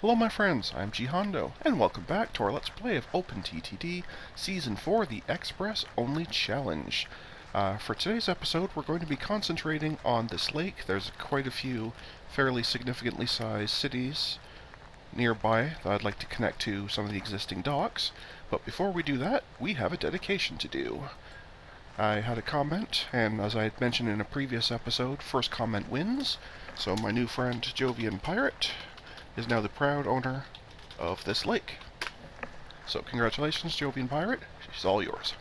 Hello my friends, I'm G Hondo, and welcome back to our Let's Play of OpenTTD Season 4, the Express Only Challenge. For today's episode, we're going to be concentrating on this lake. There's quite a few fairly significantly sized cities nearby that I'd like to connect to some of the existing docks. But before we do that, we have a dedication to do. I had a comment, and as I had mentioned in a previous episode, first comment wins. So my new friend Jovian Pirate is now the proud owner of this lake. So congratulations, Jovian Pirate. She's all yours.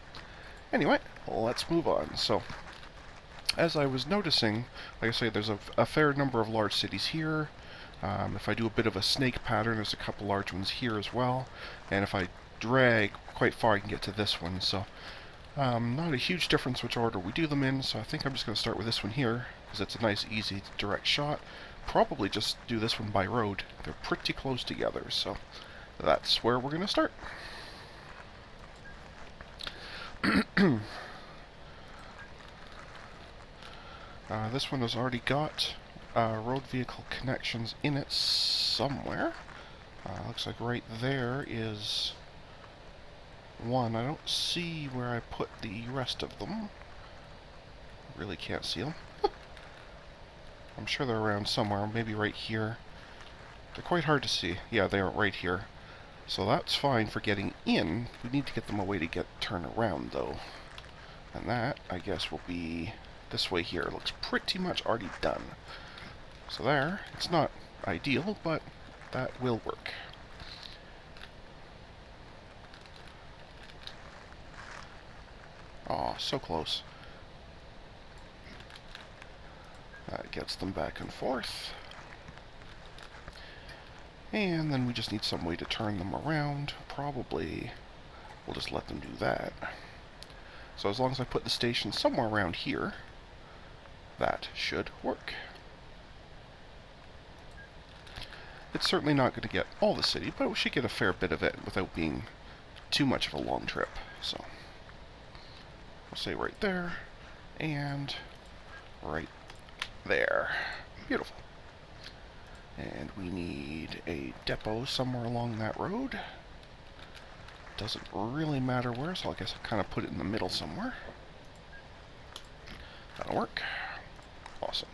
Anyway, let's move on. So, as I was noticing, like I say, there's a fair number of large cities here. If I do a bit of a snake pattern, there's a couple large ones here as well. And if I drag quite far, I can get to this one. So, not a huge difference which order we do them in, so I think I'm just going to start with this one here, because it's a nice, easy, direct shot. Probably just do this one by road. They're pretty close together, so that's where we're going to start. This one has already got road vehicle connections in it somewhere. Looks like right there is one. I don't see where I put the rest of them. Really can't see them. I'm sure they're around somewhere, maybe right here. They're quite hard to see. Yeah, they are right here. So that's fine for getting in. We need to get them a way to turn around, though. And that, I guess, will be this way here. It looks pretty much already done. So there. It's not ideal, but that will work. Aw, so close. That gets them back and forth. And then we just need some way to turn them around. Probably we'll just let them do that. So as long as I put the station somewhere around here, that should work. It's certainly not going to get all the city, but we should get a fair bit of it without being too much of a long trip. So we'll say right there, and right there. Beautiful. And we need a depot somewhere along that road. Doesn't really matter where, so I guess I'll kind of put it in the middle somewhere. That'll work. Awesome.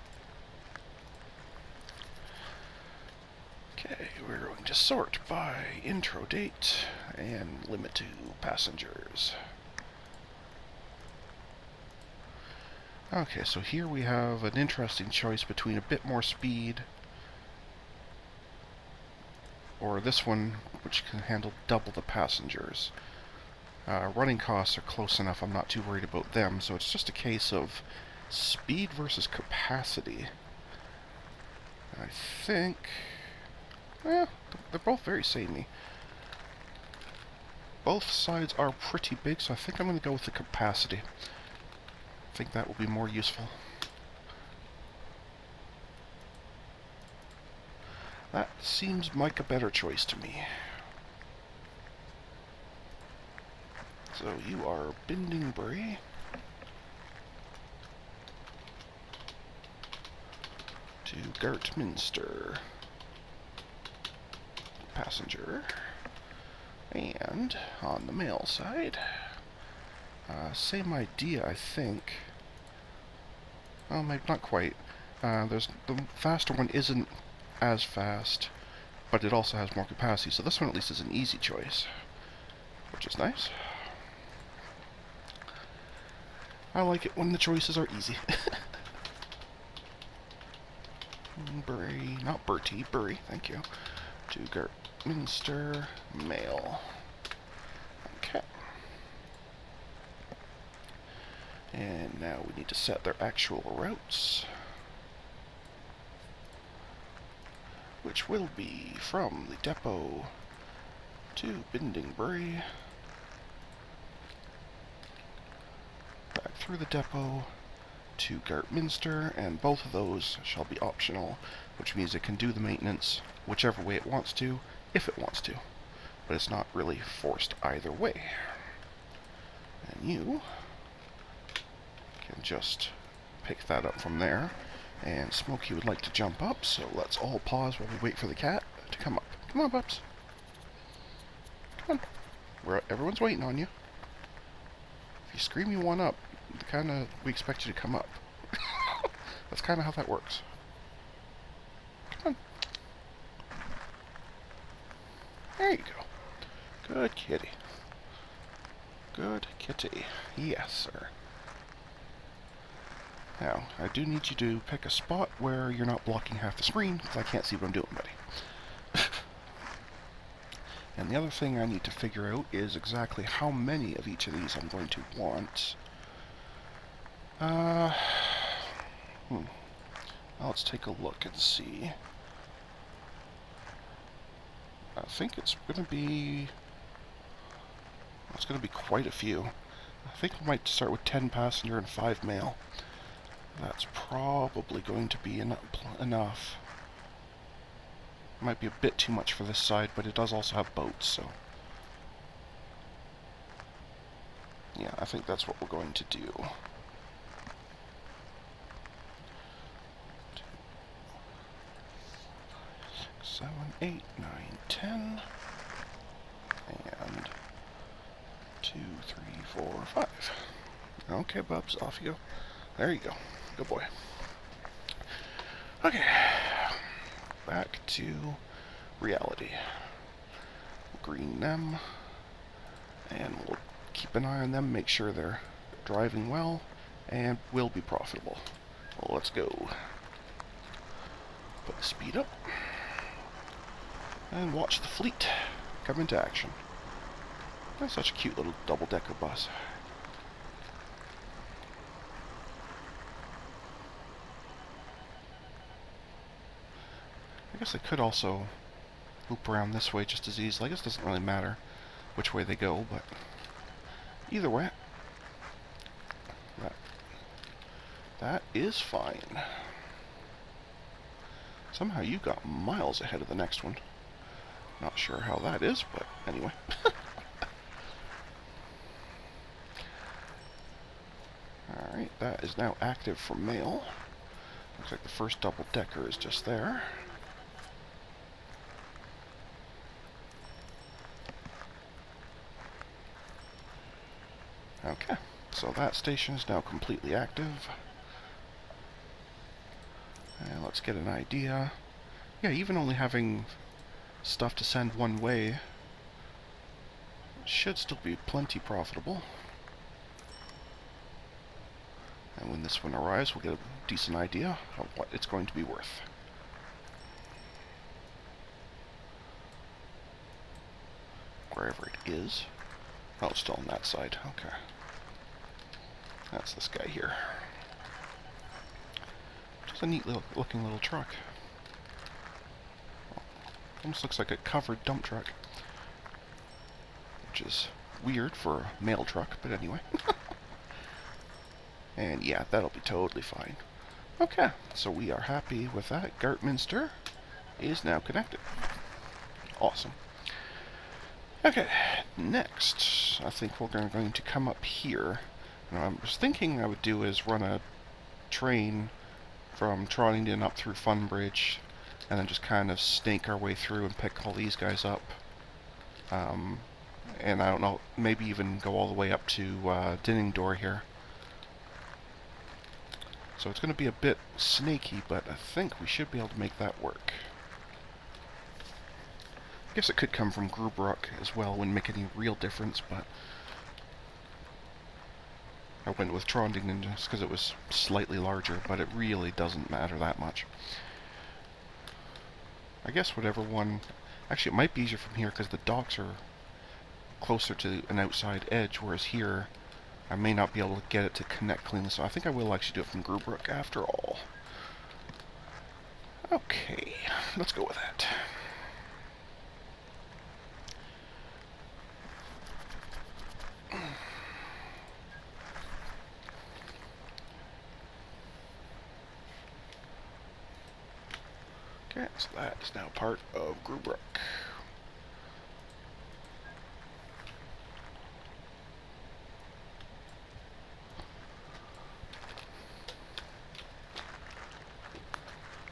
Okay, we're going to sort by intro date and limit to passengers. Okay, so here we have an interesting choice between a bit more speed or this one, which can handle double the passengers. Running costs are close enough, I'm not too worried about them, so it's just a case of speed versus capacity. I think, they're both very samey. Both sides are pretty big, so I think I'm going to go with the capacity. I think that will be more useful. That seems like a better choice to me. So you are Bindingbury. To Gartminster. Passenger. And on the mail side, same idea, I think. Well, maybe not quite. The faster one isn't as fast, but it also has more capacity, so this one at least is an easy choice, which is nice. I like it when the choices are easy. Bury, not Bertie, Bury, thank you. To Gartminster, mail. Okay. And now we need to set their actual routes, which will be from the depot to Bindingbury, back through the depot to Gartminster, and both of those shall be optional, which means it can do the maintenance whichever way it wants to, if it wants to, but it's not really forced either way. And you can just pick that up from there. And Smokey would like to jump up, so let's all pause while we wait for the cat to come up. Come on, pups. Come on. Everyone's waiting on you. If you scream you want up, we expect you to come up. That's kind of how that works. Come on. There you go. Good kitty. Good kitty. Yes, sir. Now, I do need you to pick a spot where you're not blocking half the screen, because I can't see what I'm doing, buddy. And the other thing I need to figure out is exactly how many of each of these I'm going to want. Let's take a look and see. I think it's going to be quite a few. I think we might start with 10 passenger and 5 mail. That's probably going to be enough. Might be a bit too much for this side, but it does also have boats, so... yeah, I think that's what we're going to do. 2, 6, 7, 8, 9, 10... and 2, 3, 4, 5. Okay, Bubs, off you go. There you go. Good boy. Okay. Back to reality. We'll green them. And we'll keep an eye on them, make sure they're driving well, and will be profitable. Well, let's go. Put the speed up. And watch the fleet come into action. That's such a cute little double-decker bus. I guess they could also loop around this way just as easily. I guess it doesn't really matter which way they go, but either way, that is fine. Somehow you got miles ahead of the next one. Not sure how that is, but anyway. Alright, that is now active for mail. Looks like the first double-decker is just there. Okay, so that station is now completely active. And let's get an idea. Yeah, even only having stuff to send one way should still be plenty profitable. And when this one arrives, we'll get a decent idea of what it's going to be worth. Wherever it is. Oh, it's still on that side. Okay. That's this guy here. Just a neat looking little truck. Almost looks like a covered dump truck. Which is weird for a mail truck, but anyway. And yeah, that'll be totally fine. Okay, so we are happy with that. Gartminster is now connected. Awesome. Okay, next, I think we're going to come up here. Now, I was thinking I would do is run a train from Trondington up through Funbridge, and then just kind of snake our way through and pick all these guys up. And I don't know, maybe even go all the way up to Dinningdor here. So it's going to be a bit snaky, but I think we should be able to make that work. I guess it could come from Grubrock as well, wouldn't make any real difference, but I went with Trondington just because it was slightly larger, but it really doesn't matter that much. I guess whatever one... Actually, it might be easier from here because the docks are closer to an outside edge, whereas here I may not be able to get it to connect cleanly, so I think I will actually do it from Grubrock after all. Okay, let's go with that. Okay, so that is now part of Grubrock.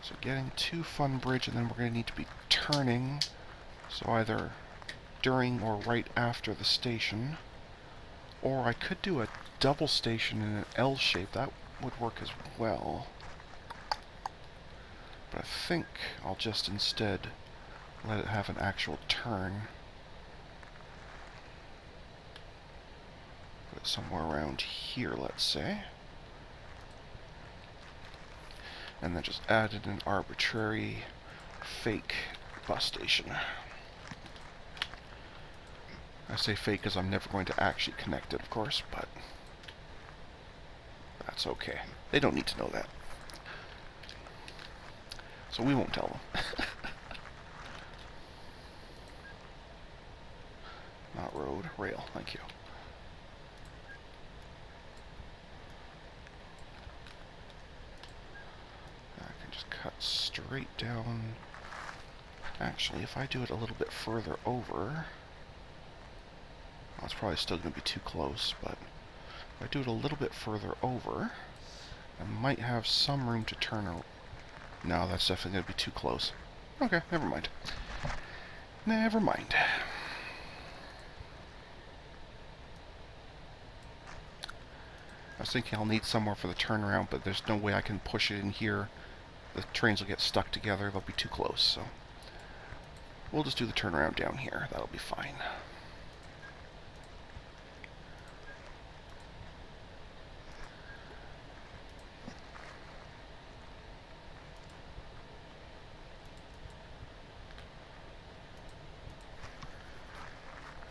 So getting to Funbridge, and then we're going to need to be turning, so either during or right after the station. Or I could do a double station in an L shape. That would work as well. But I think I'll just instead let it have an actual turn. Put it somewhere around here, let's say. And then just added an arbitrary fake bus station. I say fake because I'm never going to actually connect it, of course, but that's okay. They don't need to know that. So we won't tell them. Not road, rail, thank you. I can just cut straight down. Actually, if I do it a little bit further over, well, it's probably still going to be too close, but if I do it a little bit further over, I might have some room to turn around. No, that's definitely going to be too close. Okay, never mind. Never mind. I was thinking I'll need somewhere for the turnaround, but there's no way I can push it in here. The trains will get stuck together. They'll be too close, so we'll just do the turnaround down here. That'll be fine.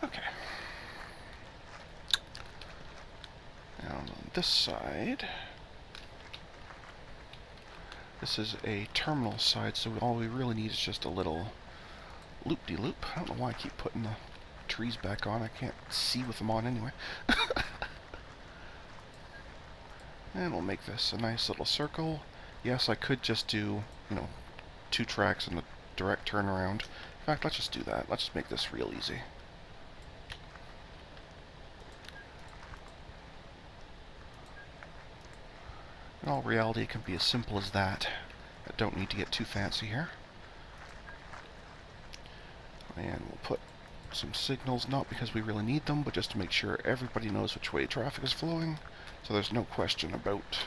Okay. Now on this side, this is a terminal side, so all we really need is just a little loop-de-loop. I don't know why I keep putting the trees back on. I can't see with them on anyway. And we'll make this a nice little circle. Yes, I could just do, 2 tracks and a direct turnaround. In fact, let's just do that. Let's just make this real easy. In all reality, it can be as simple as that. I don't need to get too fancy here. And we'll put some signals, not because we really need them, but just to make sure everybody knows which way traffic is flowing, so there's no question about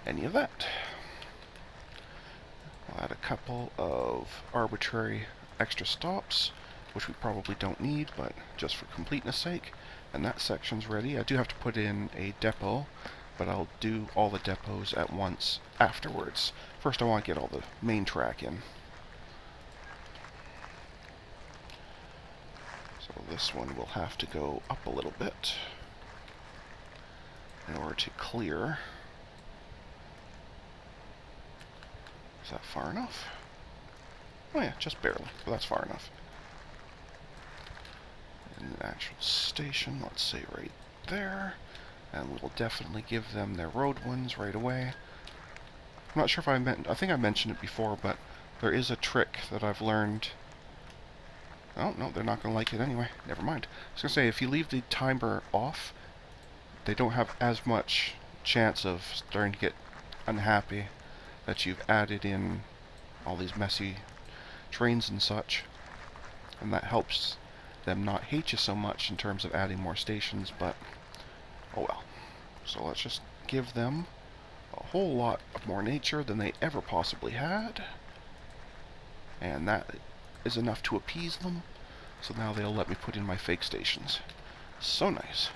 any of that. I'll add a couple of arbitrary extra stops, which we probably don't need, but just for completeness sake. And that section's ready. I do have to put in a depot, but I'll do all the depots at once afterwards. First I want to get all the main track in. So this one will have to go up a little bit in order to clear. Is that far enough? Oh yeah, just barely, but that's far enough. And the actual station, let's say right there. And we will definitely give them their road ones right away. I'm not sure if I think I mentioned it before, but there is a trick that I've learned. Oh, no, they're not going to like it anyway. Never mind. I was going to say, if you leave the timer off, they don't have as much chance of starting to get unhappy that you've added in all these messy trains and such. And that helps them not hate you so much in terms of adding more stations, but oh well. So let's just give them a whole lot of more nature than they ever possibly had. And that is enough to appease them. So now they'll let me put in my fake stations. So nice.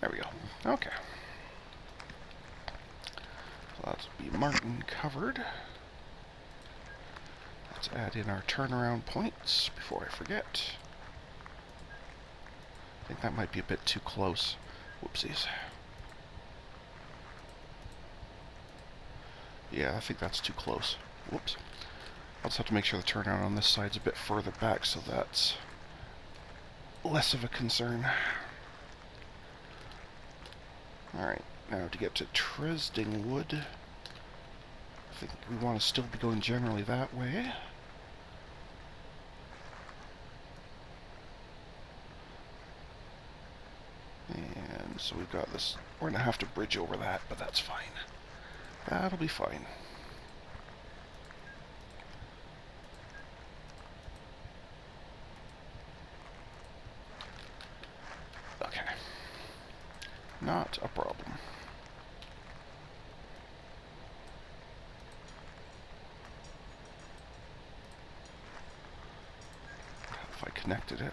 There we go. Okay. So that's B Martin covered. Let's add in our turnaround points before I forget. I think that might be a bit too close. Whoopsies. Yeah, I think that's too close. Whoops. I'll just have to make sure the turnaround on this side's a bit further back, so that's less of a concern. Alright, now to get to Tresdingwood, I think we want to still be going generally that way. And So we've got this. We're going to have to bridge over that, but that's fine. That'll be fine. Okay. Not a problem. If I connected it.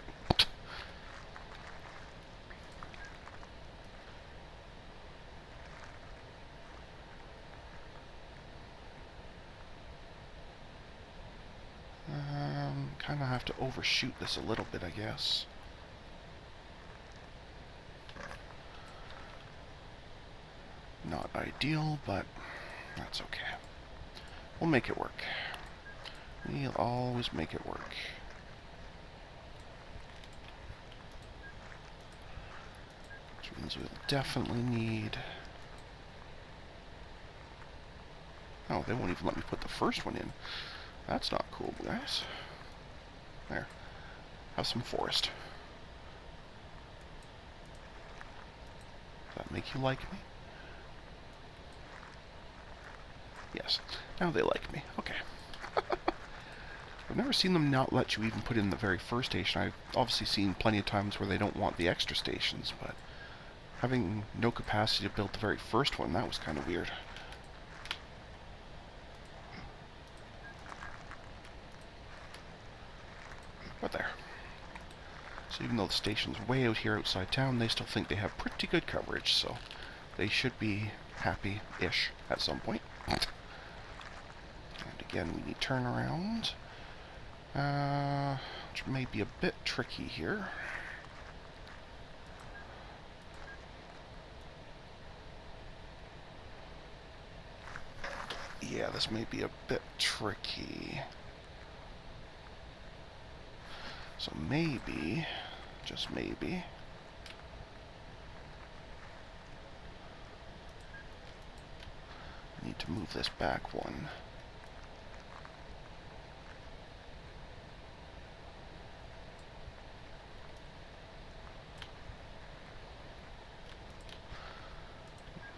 Kind of have to overshoot this a little bit, I guess. Not ideal, but that's okay. We'll make it work. We'll always make it work. Which means we'll definitely need... Oh, they won't even let me put the first one in. That's not cool, guys. There. Have some forest. Does that make you like me? Yes. Now they like me. Okay. I've never seen them not let you even put in the very first station. I've obviously seen plenty of times where they don't want the extra stations, but having no capacity to build the very first one, that was kind of weird. But there. So even though the station's way out here outside town, they still think they have pretty good coverage, so they should be happy-ish at some point. And again, we need turnaround, which may be a bit tricky here. Yeah, this may be a bit tricky. So maybe, just maybe, I need to move this back one.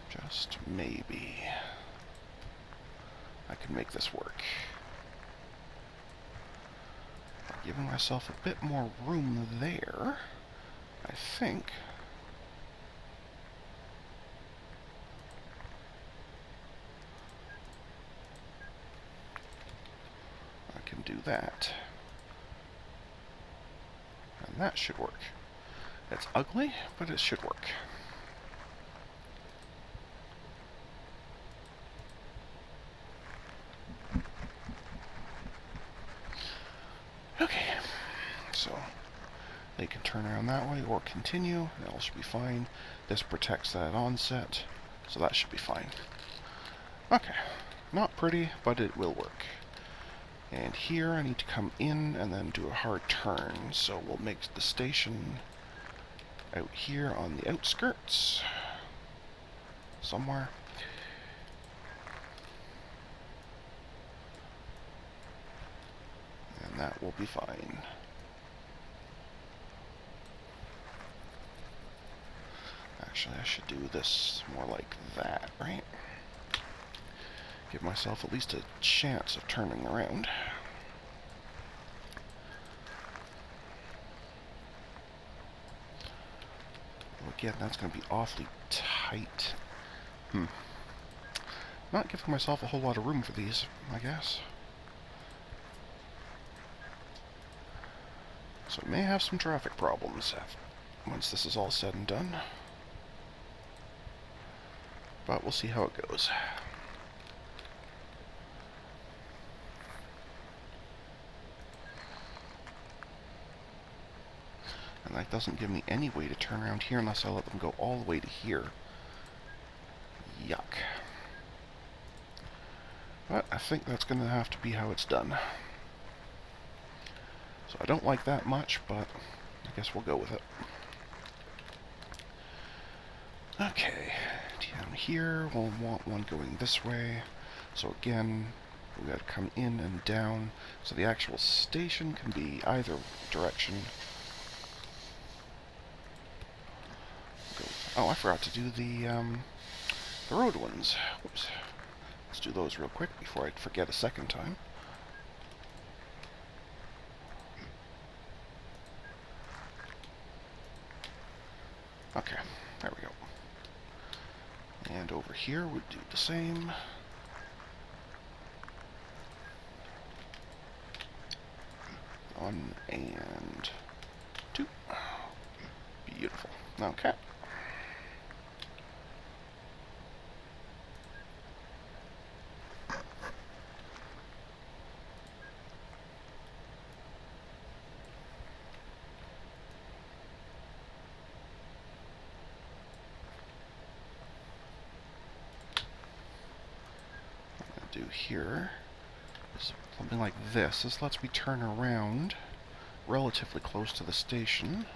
Just maybe I can make this work. Giving myself a bit more room there, I think. I can do that. And that should work. It's ugly, but it should work. Okay, so they can turn around that way or continue. That all should be fine. This protects that onset, so that should be fine. Okay, not pretty, but it will work. And here I need to come in and then do a hard turn, so we'll make the station out here on the outskirts somewhere. And that will be fine. Actually, I should do this more like that, right? Give myself at least a chance of turning around. Well, again, that's going to be awfully tight. Not giving myself a whole lot of room for these, I guess. So I may have some traffic problems once this is all said and done. But we'll see how it goes. And that doesn't give me any way to turn around here unless I let them go all the way to here. Yuck. But I think that's going to have to be how it's done. So I don't like that much, but I guess we'll go with it. Okay, down here we'll want one going this way. So again, we got to come in and down. So the actual station can be either direction. Go Oh, I forgot to do the road ones. Whoops. Let's do those real quick before I forget a second time. Okay, there we go. And over here we'd do the same. One and two. Beautiful. Okay. Do here is something like this. This lets me turn around relatively close to the station.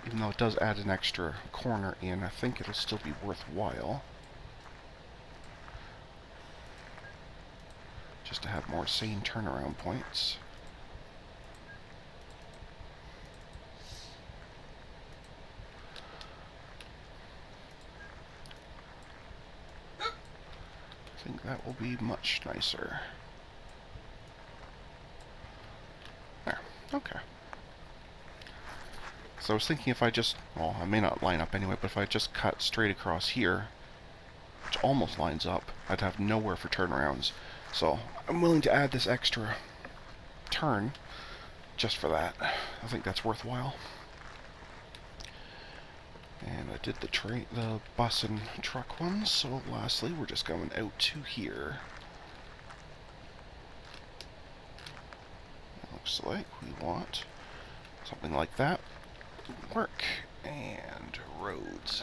Even though it does add an extra corner in, I think it'll still be worthwhile. Just to have more sane turnaround points. I think that will be much nicer. There. Okay. So I was thinking if I just, well, I may not line up anyway, but if I just cut straight across here, which almost lines up, I'd have nowhere for turnarounds. So I'm willing to add this extra turn just for that. I think that's worthwhile. And I did the bus and truck ones, so lastly we're just going out to here. It looks like we want something like that. Work and roads.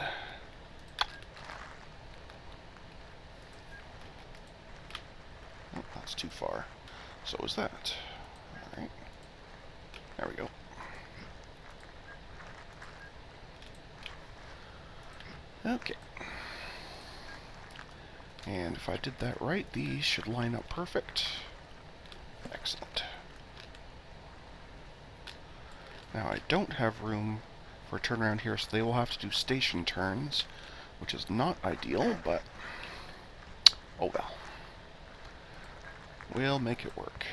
Oh, that's too far. So is that. Alright. There we go. Okay. And if I did that right, these should line up perfect. Excellent. Now I don't have room for a turnaround here, so they will have to do station turns, which is not ideal, but oh well. We'll make it work.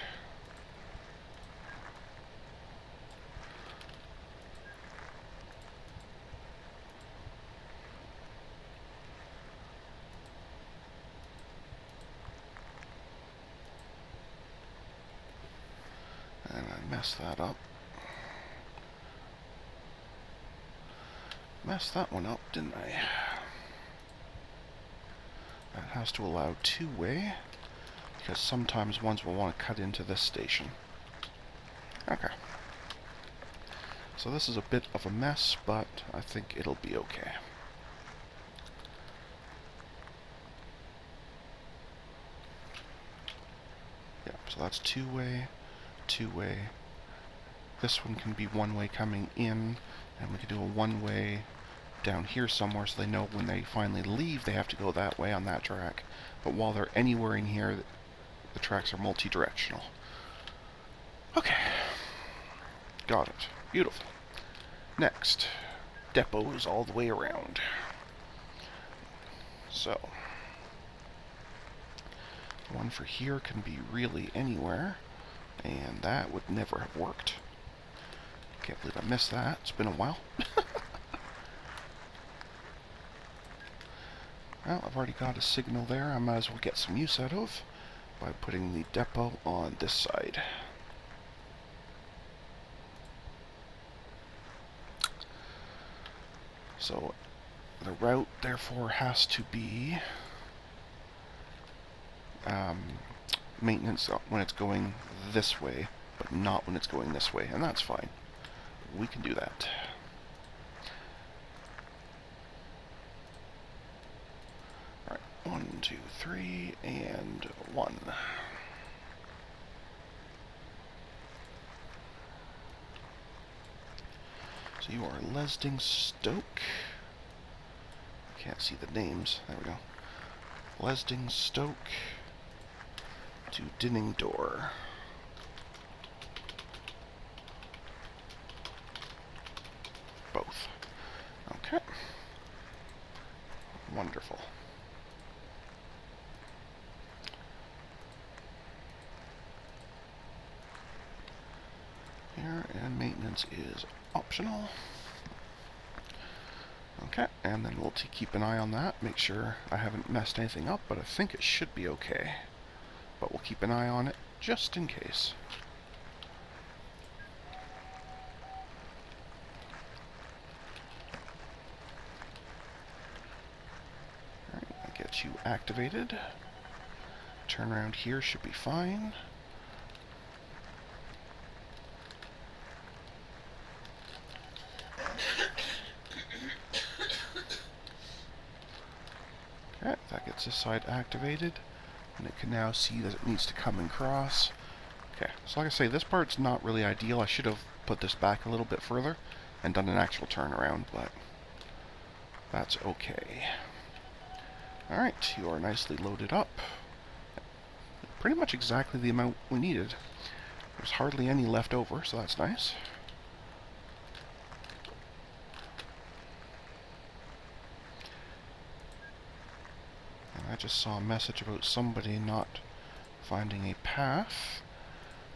And I messed that up. Messed that one up, didn't I? That has to allow two-way, because sometimes ones will want to cut into this station. Okay. So this is a bit of a mess, but I think it'll be okay. Yeah, so that's two-way, two-way. This one can be one-way coming in, and we can do a one-way down here somewhere so they know when they finally leave they have to go that way on that track. But while they're anywhere in here, the tracks are multi-directional. Okay. Got it. Beautiful. Next, depots all the way around. So, one for here can be really anywhere, and that would never have worked. Can't believe I missed that. It's been a while. Well, I've already got a signal there I might as well get some use out of by putting the depot on this side. So the route therefore has to be maintenance when it's going this way, but not when it's going this way, and that's fine. We can do that. Alright, 1, 2, 3, and 1. So you are Lesding Stoke. Can't see the names. There we go. Lesding Stoke to Dinningdore. Both. Wonderful. Here, and maintenance is optional. Okay, and then we'll keep an eye on that, make sure I haven't messed anything up, but I think it should be okay. But we'll keep an eye on it just in case. Alright, that gets you activated. Turn around here should be fine. Okay, that gets this side activated, and it can now see that it needs to come and cross. Okay, so like I say, this part's not really ideal. I should have put this back a little bit further and done an actual turnaround, but that's okay. Alright, you are nicely loaded up. Pretty much exactly the amount we needed. There's hardly any left over, so that's nice. And I just saw a message about somebody not finding a path.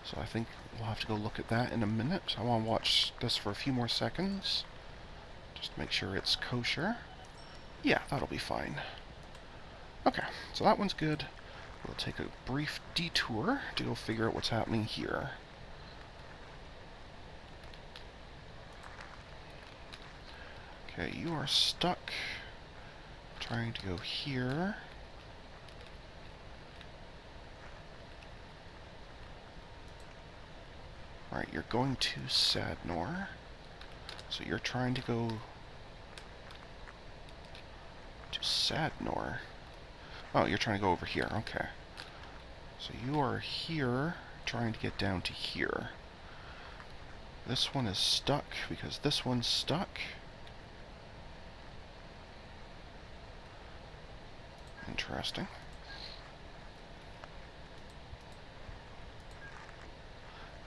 So I think we'll have to go look at that in a minute. I want to watch this for a few more seconds. Just to make sure it's kosher. Yeah, that'll be fine. Okay, so that one's good. We'll take a brief detour to go figure out what's happening here. Okay, you are stuck. Trying to go here. Alright, you're going to Sadnor. So you're trying to go to Sadnor. Oh, you're trying to go over here. Okay. So you are here, trying to get down to here. This one is stuck because this one's stuck. Interesting.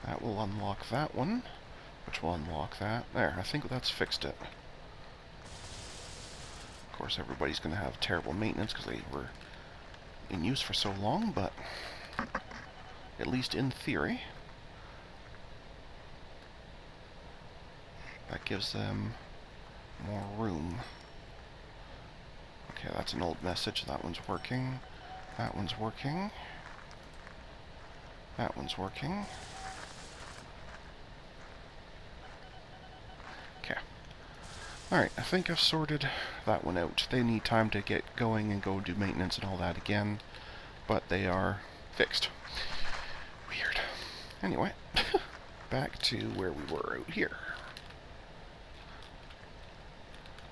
That will unlock that one, which will unlock that. There, I think that's fixed it. Of course, everybody's going to have terrible maintenance because they were in use for so long, but at least in theory, that gives them more room. Okay, that's an old message. That one's working. That one's working. That one's working. Okay. Alright, I think I've sorted that one out. They need time to get going and go do maintenance and all that again, but they are fixed. Weird. Anyway, back to where we were out here.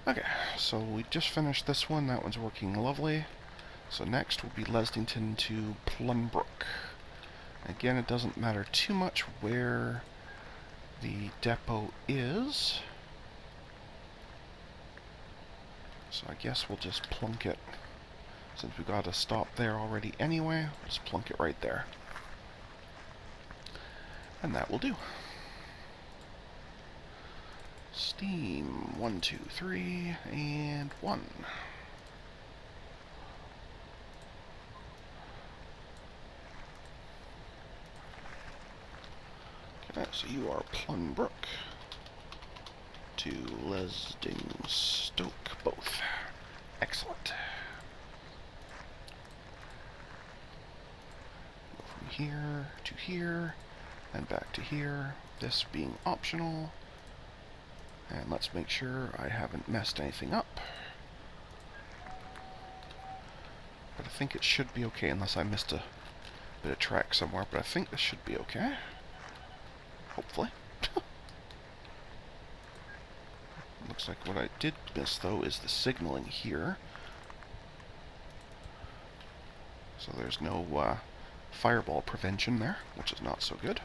Okay, so we just finished this one. That one's working lovely. So next will be Lesdington to Plumbrook. Again, it doesn't matter too much where the depot is. So I guess we'll just plunk it. Since we got a stop there already anyway, we'll just plunk it right there. And that will do. Steam, 1, 2, 3, and 1. Okay, so you are Plumbrook to Lesdingstoke, both. Excellent. Go from here to here, and back to here, this being optional. And let's make sure I haven't messed anything up. But I think it should be okay, unless I missed a bit of track somewhere, but I think this should be okay. Hopefully. Looks like what I did miss, though, is the signaling here. So there's no fireball prevention there, which is not so good.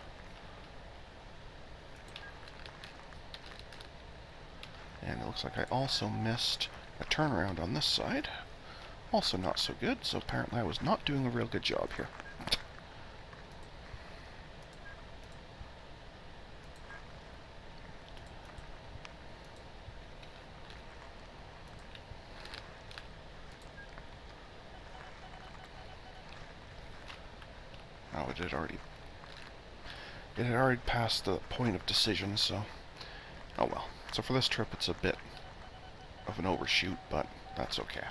And it looks like I also missed a turnaround on this side. Also not so good, so apparently I was not doing a real good job here. but it had already passed the point of decision, so oh well. So for this trip it's a bit of an overshoot, but that's okay.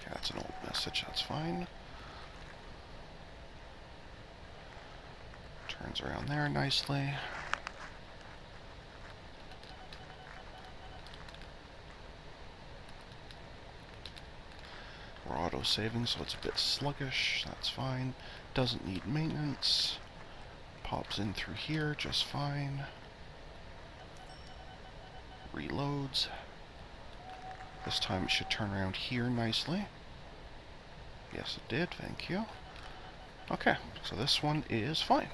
Okay, that's an old message, that's fine. Turns around there nicely. We're auto-saving, so it's a bit sluggish. That's fine. Doesn't need maintenance. Pops in through here just fine. Reloads. This time it should turn around here nicely. Yes, it did. Thank you. Okay, so this one is fine.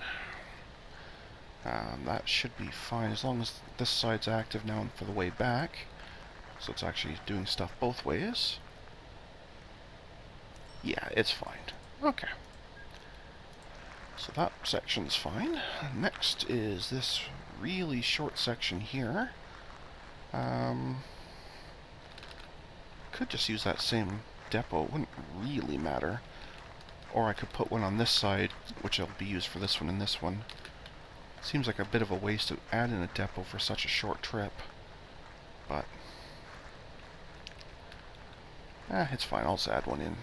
That should be fine as long as this side's active now for the way back. So it's actually doing stuff both ways. Yeah, it's fine. Okay. So that section's fine. Next is this really short section here. Could just use that same depot. It wouldn't really matter. Or I could put one on this side, which will be used for this one and this one. Seems like a bit of a waste to add in a depot for such a short trip. But it's fine. I'll just add one in.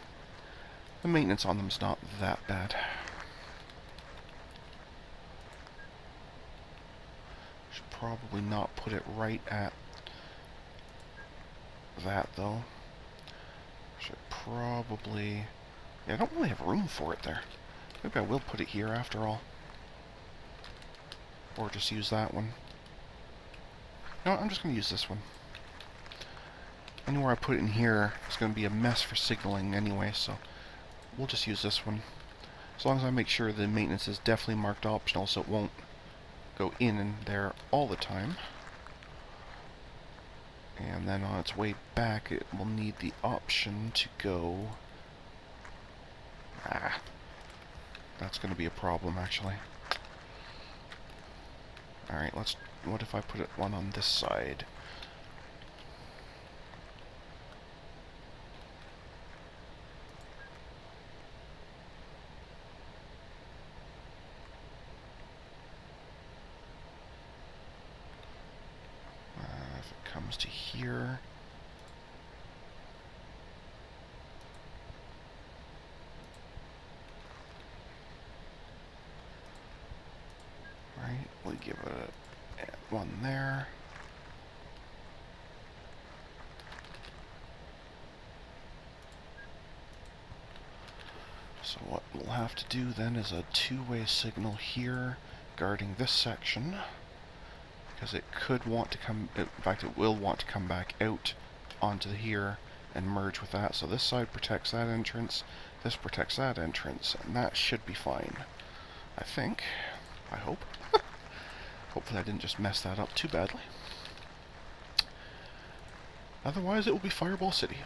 The maintenance on them's not that bad. Should probably not put it right at that, though. Should probably... Yeah, I don't really have room for it there. Maybe I will put it here after all. Or just use that one. No, I'm just going to use this one. Anywhere I put it in here, it's going to be a mess for signaling anyway, so we'll just use this one. As long as I make sure the maintenance is definitely marked optional so it won't go in and there all the time. And then on its way back, it will need the option to go... that's going to be a problem, actually. Alright, let's... What if I put one on this side? If it comes to here... Right, we'll give it one there. So what we'll have to do then is a two-way signal here guarding this section, because it could want to come, in fact it will want to come back out onto here and merge with that. So this side protects that entrance, this protects that entrance, and that should be fine. I think. I hope. Hopefully I didn't just mess that up too badly. Otherwise it will be Fireball City.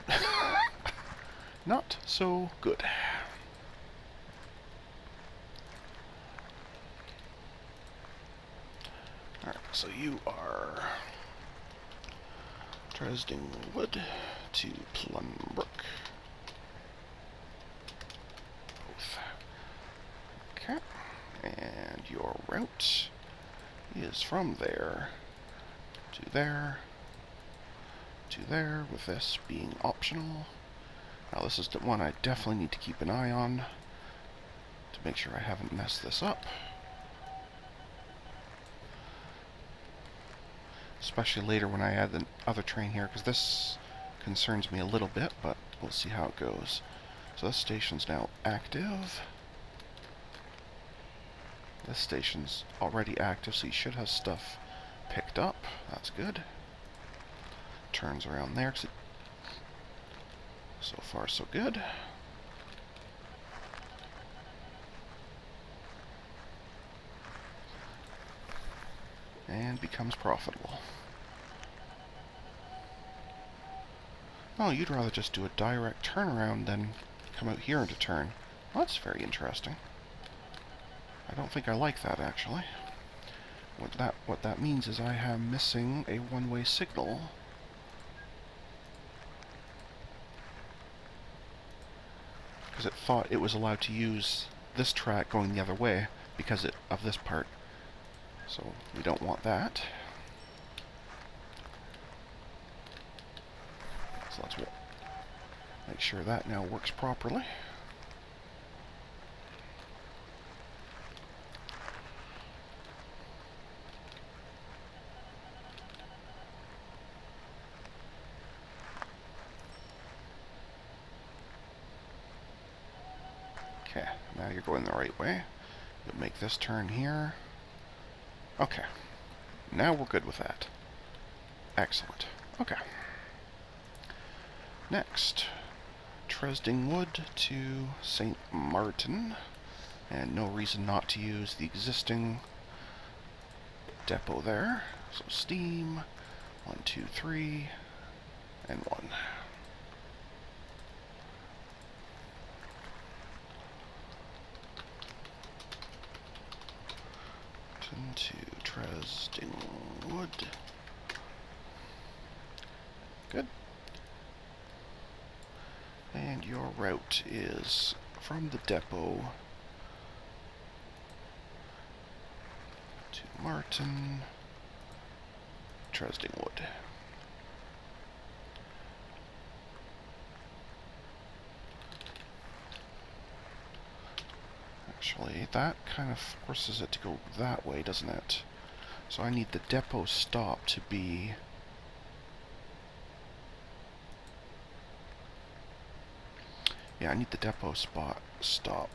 Not so good. Alright, so you are Dresden Wood to Plumbrook. Both. Okay. And your route is from there to there to there, with this being optional. Now this is the one I definitely need to keep an eye on to make sure I haven't messed this up. Especially later when I add the other train here, because this concerns me a little bit, but we'll see how it goes. So this station's now active. This station's already active, so you should have stuff picked up. That's good. Turns around there. So far, so good. And becomes profitable. Oh, you'd rather just do a direct turnaround than come out here into turn. Well, that's very interesting. I don't think I like that, actually. What that means is I am missing a one-way signal. Because it thought it was allowed to use this track going the other way because of this part. So we don't want that. So let's make sure that now works properly. Okay, now you're going the right way. You'll make this turn here. Okay, now we're good with that. Excellent. Okay. Next, Tresding Wood to St. Martin, and no reason not to use the existing depot there. So steam, 1, 2, 3, and 1. To Tresding Wood. Good. And your route is from the depot to Martin, Tresding Wood. Actually, that kind of forces it to go that way, doesn't it? So I need the depot stop to be... Yeah, I need the depot stop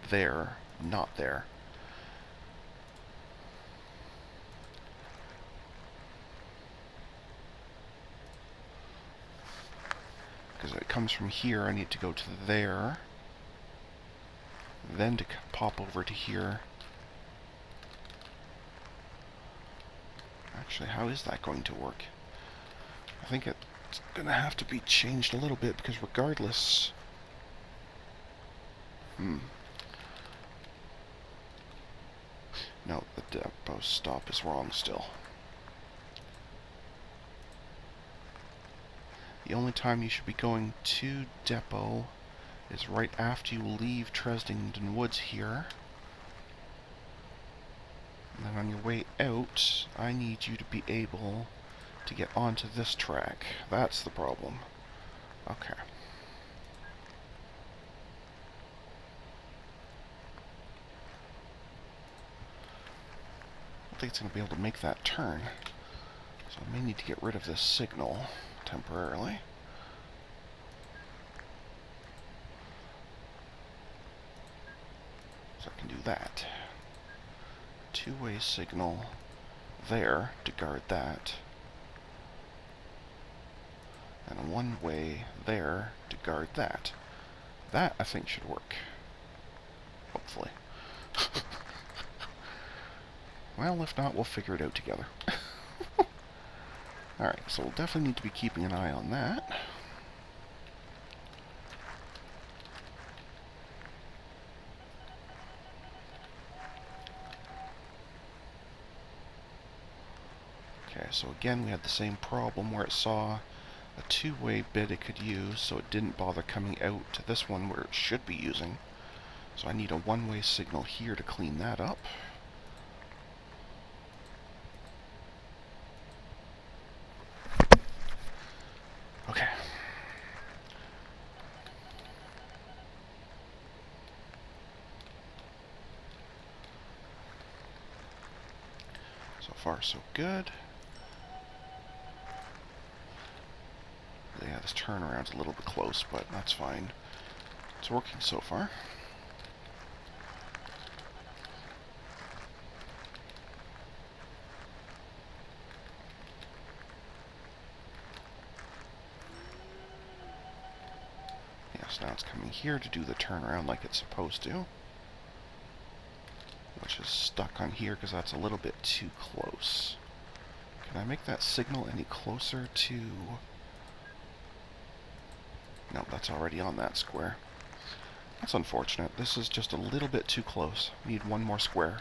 there, not there. Because it comes from here, I need to go to there. Then to pop over to here. Actually, how is that going to work? I think it's going to have to be changed a little bit, because regardless... No, the depot stop is wrong still. The only time you should be going to depot is right after you leave Tresdington Woods here. And then on your way out, I need you to be able to get onto this track. That's the problem. Okay. I don't think it's going to be able to make that turn. So I may need to get rid of this signal temporarily. So I can do that. Two-way signal there to guard that. And a one-way there to guard that. That, I think, should work. Hopefully. Well, if not, we'll figure it out together. Alright, so we'll definitely need to be keeping an eye on that. Okay, so again, we had the same problem where it saw a two-way bit it could use, so it didn't bother coming out to this one where it should be using. So I need a one-way signal here to clean that up. Okay. So far, so good. Yeah, this turnaround's a little bit close, but that's fine. It's working so far. Yes, now it's coming here to do the turnaround like it's supposed to. Which is stuck on here because that's a little bit too close. Can I make that signal any closer to... No, that's already on that square. That's unfortunate. This is just a little bit too close. Need one more square.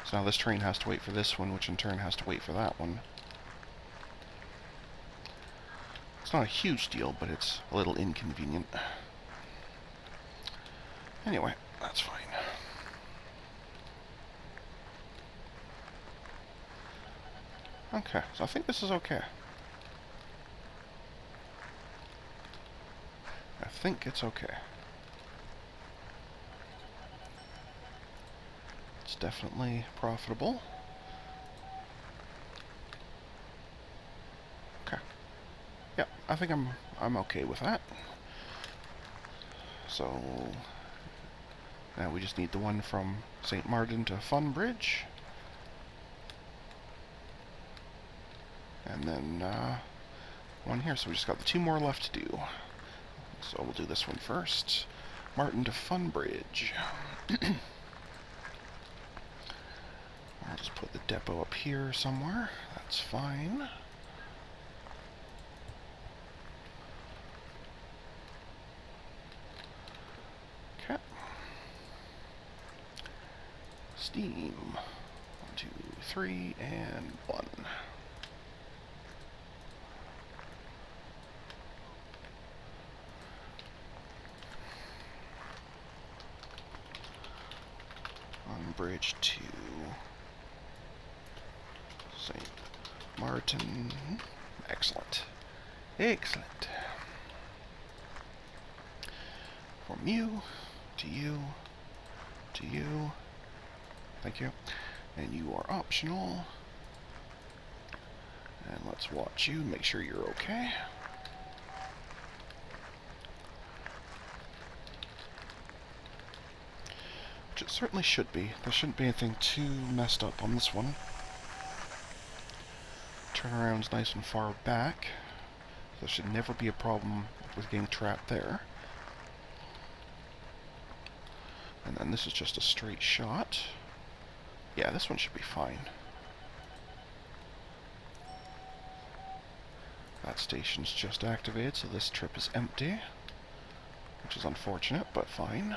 So now this train has to wait for this one, which in turn has to wait for that one. It's not a huge deal, but it's a little inconvenient. Anyway, that's fine. Okay, so I think this is okay. I think it's okay. It's definitely profitable. Okay. Yeah, I think I'm okay with that. So now we just need the one from St. Martin to Funbridge. And then one here, so we just got the 2 more left to do. So we'll do this one first. Martin to Funbridge. I'll just put the depot up here somewhere. That's fine. Okay. Steam. 1, 2, 3, and 1. On bridge to St. Martin. Excellent. Excellent. From you, to you, to you. Thank you. And you are optional. And let's watch you, make sure you're okay. Which it certainly should be. There shouldn't be anything too messed up on this one. Turnaround's nice and far back. There should never be a problem with getting trapped there. And then this is just a straight shot. Yeah, this one should be fine. That station's just activated, so this trip is empty. Which is unfortunate, but fine.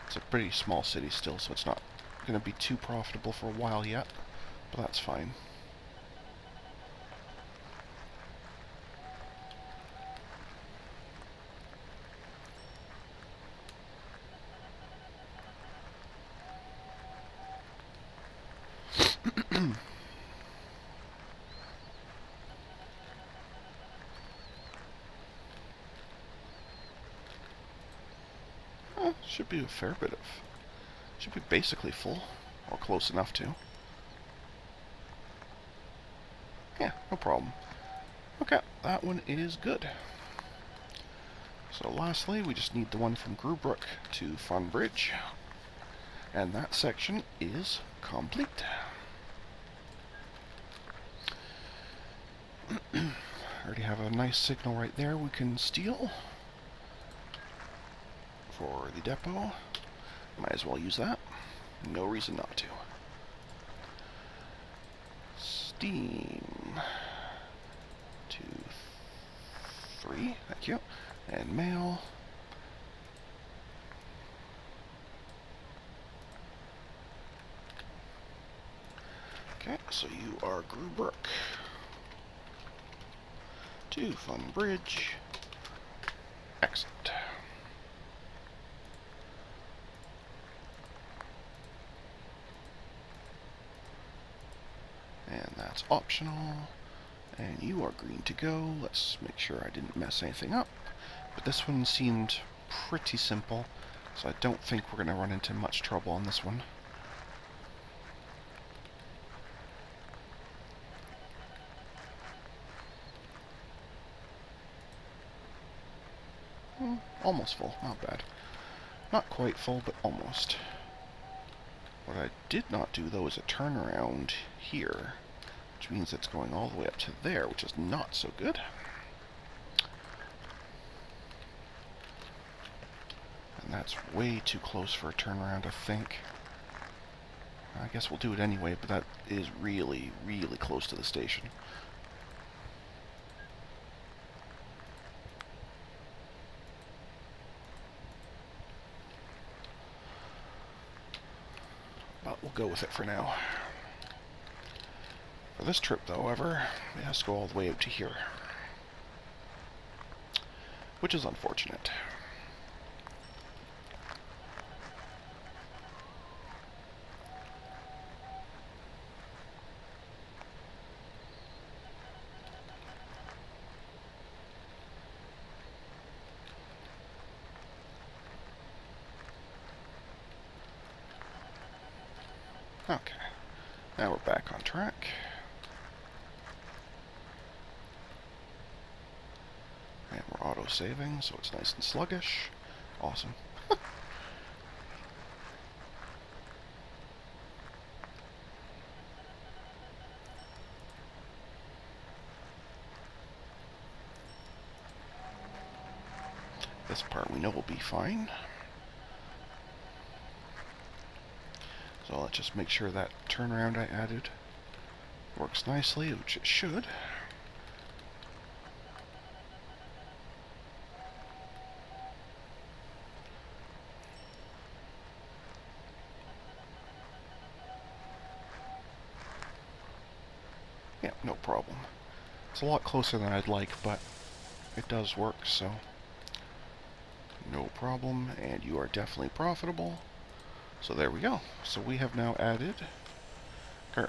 It's a pretty small city still, so it's not going to be too profitable for a while yet. But that's fine. Should be a fair bit of... Should be basically full, or close enough to. Yeah, no problem. Okay, that one is good. So lastly, we just need the one from Grubrook to Funbridge. And that section is complete. Already have a nice signal right there we can steal for the depot. Might as well use that. No reason not to. Steam. 2, 3. Thank you. And mail. Okay, so you are Grubrook to Funbridge. Excellent. And that's optional. And you are green to go. Let's make sure I didn't mess anything up. But this one seemed pretty simple, so I don't think we're going to run into much trouble on this one. Almost full, not bad. Not quite full, but almost. What I did not do, though, is a turnaround here, which means it's going all the way up to there, which is not so good. And that's way too close for a turnaround, I think. I guess we'll do it anyway, but that is really, really close to the station. go with it for now. For this trip, though, however, it has to go all the way out to here, which is unfortunate. Okay, now we're back on track. And we're auto-saving, so it's nice and sluggish. Awesome. This part we know will be fine. So let's just make sure that turnaround I added works nicely, which it should. Yeah, no problem. It's a lot closer than I'd like, but it does work, so no problem. And you are definitely profitable. So there we go. So we have now added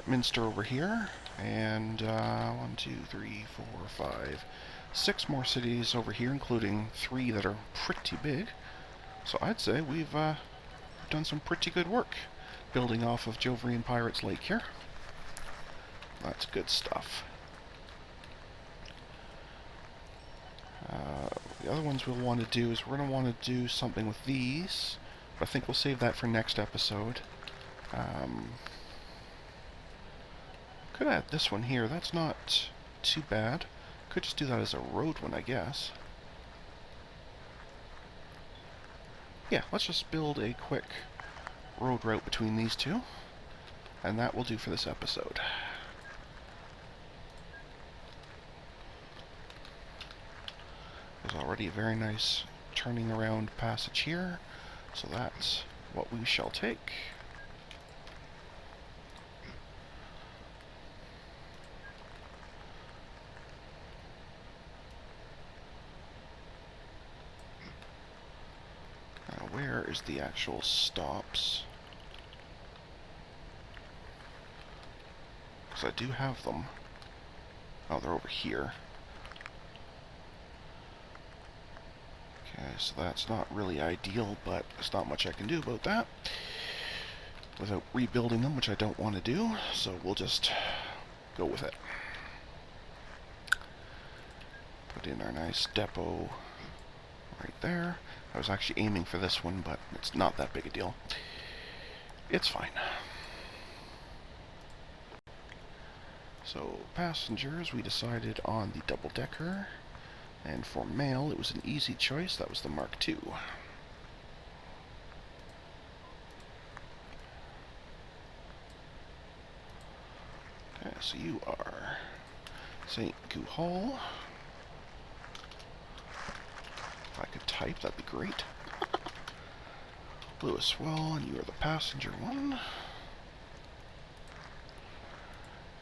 Minster over here, and 1, 2, 3, 4, 5, 6 more cities over here, including 3 that are pretty big. So I'd say we've done some pretty good work building off of Jovian Pirate's lake here. That's good stuff. The other ones we'll want to do is we're going to want to do something with these. But I think we'll save that for next episode. Could add this one here. That's not too bad. Could just do that as a road one, I guess. Yeah, let's just build a quick road route between these two. And that will do for this episode. There's already a very nice turning around passage here. So that's what we shall take. Now, where is the actual stops? Because I do have them. Oh, they're over here. Okay, so that's not really ideal, but there's not much I can do about that without rebuilding them, which I don't want to do, so we'll just go with it. Put in our nice depot right there. I was actually aiming for this one, but it's not that big a deal. It's fine. So, passengers, we decided on the double-decker. And for mail, it was an easy choice. That was the Mark II. Okay, so you are St. Hall. If I could type, that'd be great. Lewis Well, and you are the passenger one.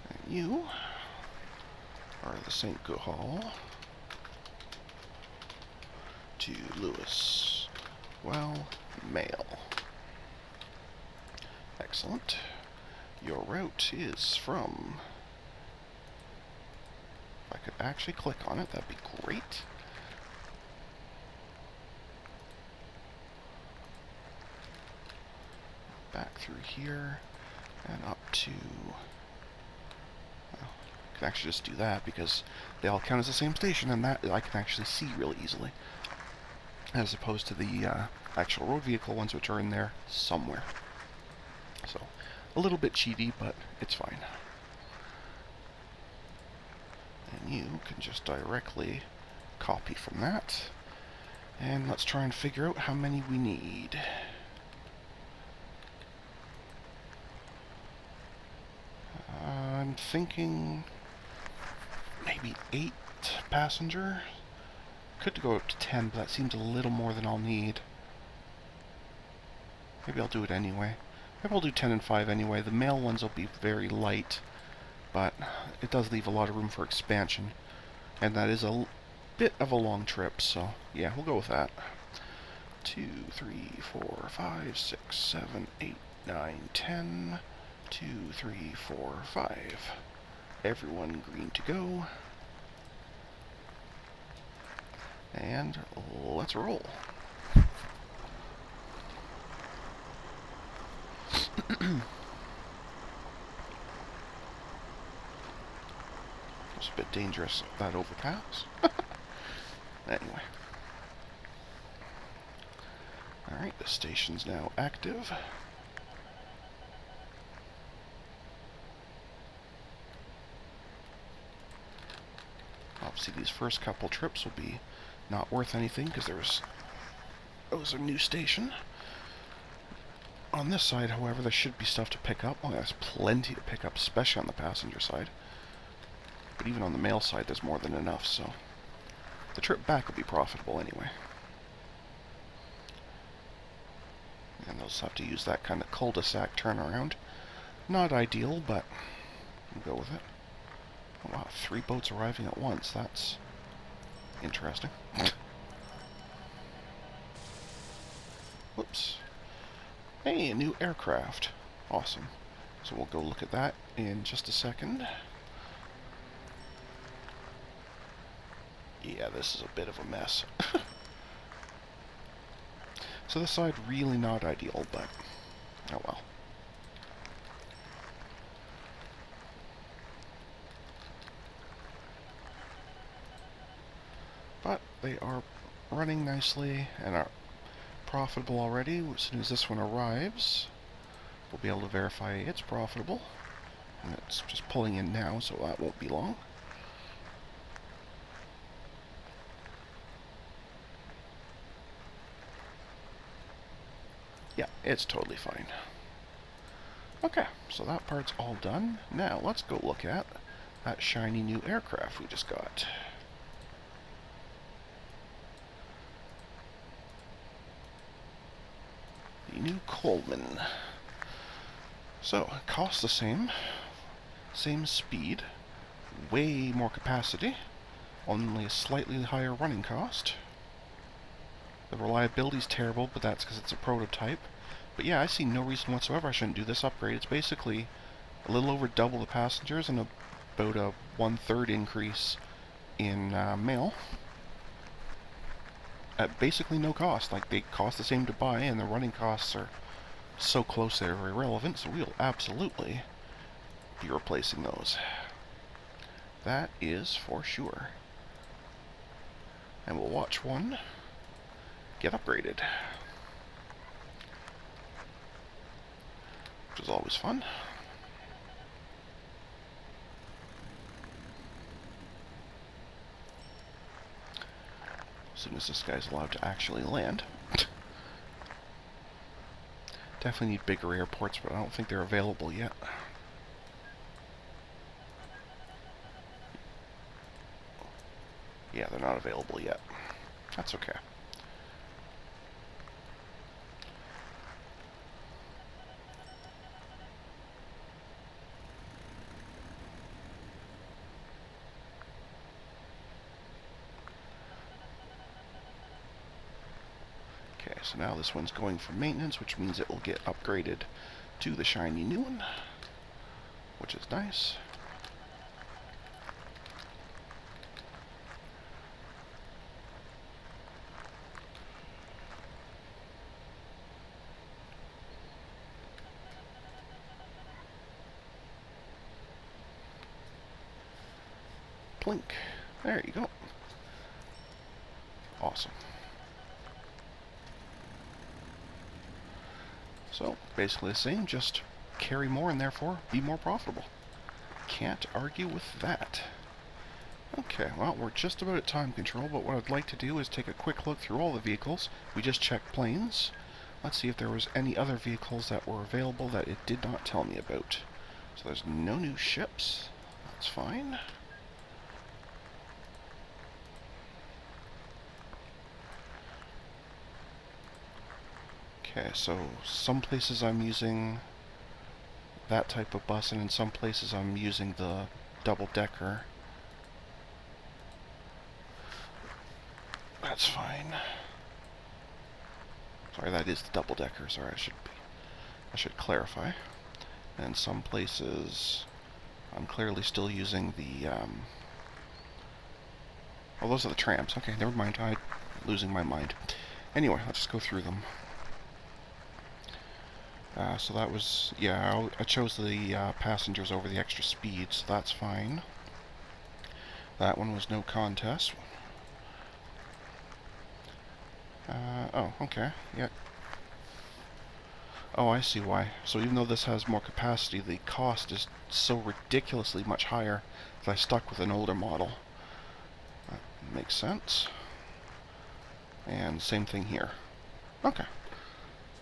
And you are the St. Hall. To Lewis Well, mail. Excellent. Your route is from... If I could actually click on it, that'd be great. Back through here and up to... Well, I can actually just do that because they all count as the same station, and that I can actually see really easily, as opposed to the actual road vehicle ones, which are in there somewhere. So, a little bit cheaty, but it's fine. And you can just directly copy from that. And let's try and figure out how many we need. I'm thinking maybe 8 passenger. Could go up to 10, but that seems a little more than I'll need. Maybe I'll do it anyway. Maybe we'll do 10 and 5 anyway. The male ones will be very light, but it does leave a lot of room for expansion. And that is a bit of a long trip, so yeah, we'll go with that. 2, 3, 4, 5, 6, 7, 8, 9, 10. 2, 3, 4, 5. Everyone green to go. And let's roll. It's a bit dangerous, that overpass. Anyway. Alright, the station's now active. Obviously, these first couple trips will be not worth anything because there's a new station. On this side, however, there should be stuff to pick up. Well, there's plenty to pick up, especially on the passenger side. But even on the mail side, there's more than enough, so the trip back will be profitable anyway. And they'll just have to use that kind of cul-de-sac turnaround. Not ideal, but we'll go with it. Oh, wow, 3 boats arriving at once. That's interesting. Whoops. Hey, a new aircraft. Awesome. So we'll go look at that in just a second. Yeah, this is a bit of a mess. So this side really not ideal, but oh well. But they are running nicely and are profitable already. As soon as this one arrives, we'll be able to verify it's profitable. And it's just pulling in now, so that won't be long. Yeah, it's totally fine. Okay, so that part's all done. Now, let's go look at that shiny new aircraft we just got. The new Coleman. So, it costs the same speed, way more capacity, only a slightly higher running cost. The reliability's terrible, but that's because it's a prototype. But yeah, I see no reason whatsoever I shouldn't do this upgrade. It's basically a little over double the passengers and about a 1/3 increase in mail. At basically no cost. Like, they cost the same to buy, and the running costs are so close they're irrelevant, so we'll absolutely be replacing those. That is for sure. And we'll watch one get upgraded, which is always fun. As soon as this guy's allowed to actually land. Definitely need bigger airports, but I don't think they're available yet. Yeah, they're not available yet. That's okay. Okay, so now this one's going for maintenance, which means it will get upgraded to the shiny new one, which is nice. Plink. There you go. Awesome. So, basically the same, just carry more and therefore be more profitable. Can't argue with that. Okay, well, we're just about at time control, but what I'd like to do is take a quick look through all the vehicles. We just checked planes. Let's see if there was any other vehicles that were available that it did not tell me about. So there's no new ships. That's fine. Okay, so some places I'm using that type of bus, and in some places I'm using the double-decker. That's fine. Sorry, that is the double-decker. Sorry, I should clarify. And in some places, I'm clearly still using the, oh, those are the trams. Okay, never mind. I'm losing my mind. Anyway, let's just go through them. So that was, yeah, I chose the passengers over the extra speed, so that's fine. That one was no contest. Oh, okay, yeah. Oh, I see why. So even though this has more capacity, the cost is so ridiculously much higher that I stuck with an older model. That makes sense. And same thing here. Okay.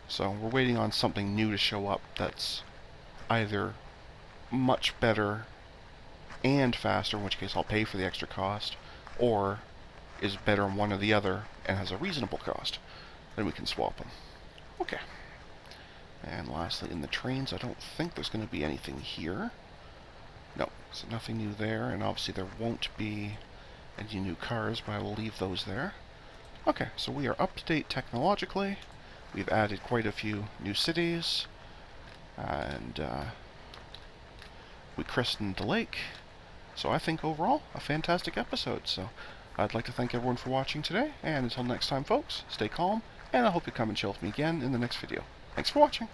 So we're waiting on something new to show up that's either much better and faster, in which case I'll pay for the extra cost, or is better in one or the other and has a reasonable cost. Then we can swap them. Okay. And lastly, in the trains, I don't think there's going to be anything here. No, so nothing new there, and obviously there won't be any new cars, but I will leave those there. Okay, so we are up to date technologically. We've added quite a few new cities, and we christened the lake. So I think overall, a fantastic episode. So I'd like to thank everyone for watching today, and until next time, folks, stay calm, and I hope you come and chill with me again in the next video. Thanks for watching.